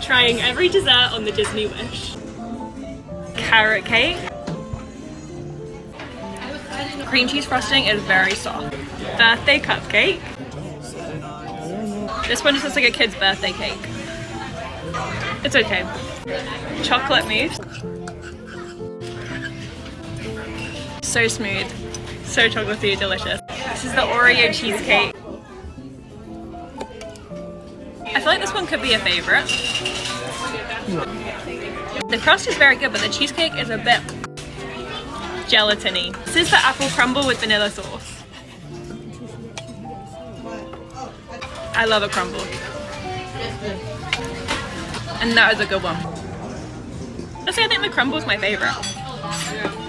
Trying every dessert on the Disney Wish. Carrot cake. Cream cheese frosting is very soft. Birthday cupcake. This one just looks like a kid's birthday cake. It's okay. Chocolate mousse. So smooth. So chocolatey, delicious. This is the Oreo cheesecake. I feel like this one could be a favorite. The crust is very good, but the cheesecake is a bit gelatiny. This is the apple crumble with vanilla sauce. I love a crumble. And that is a good one. Honestly, I think the crumble is my favorite.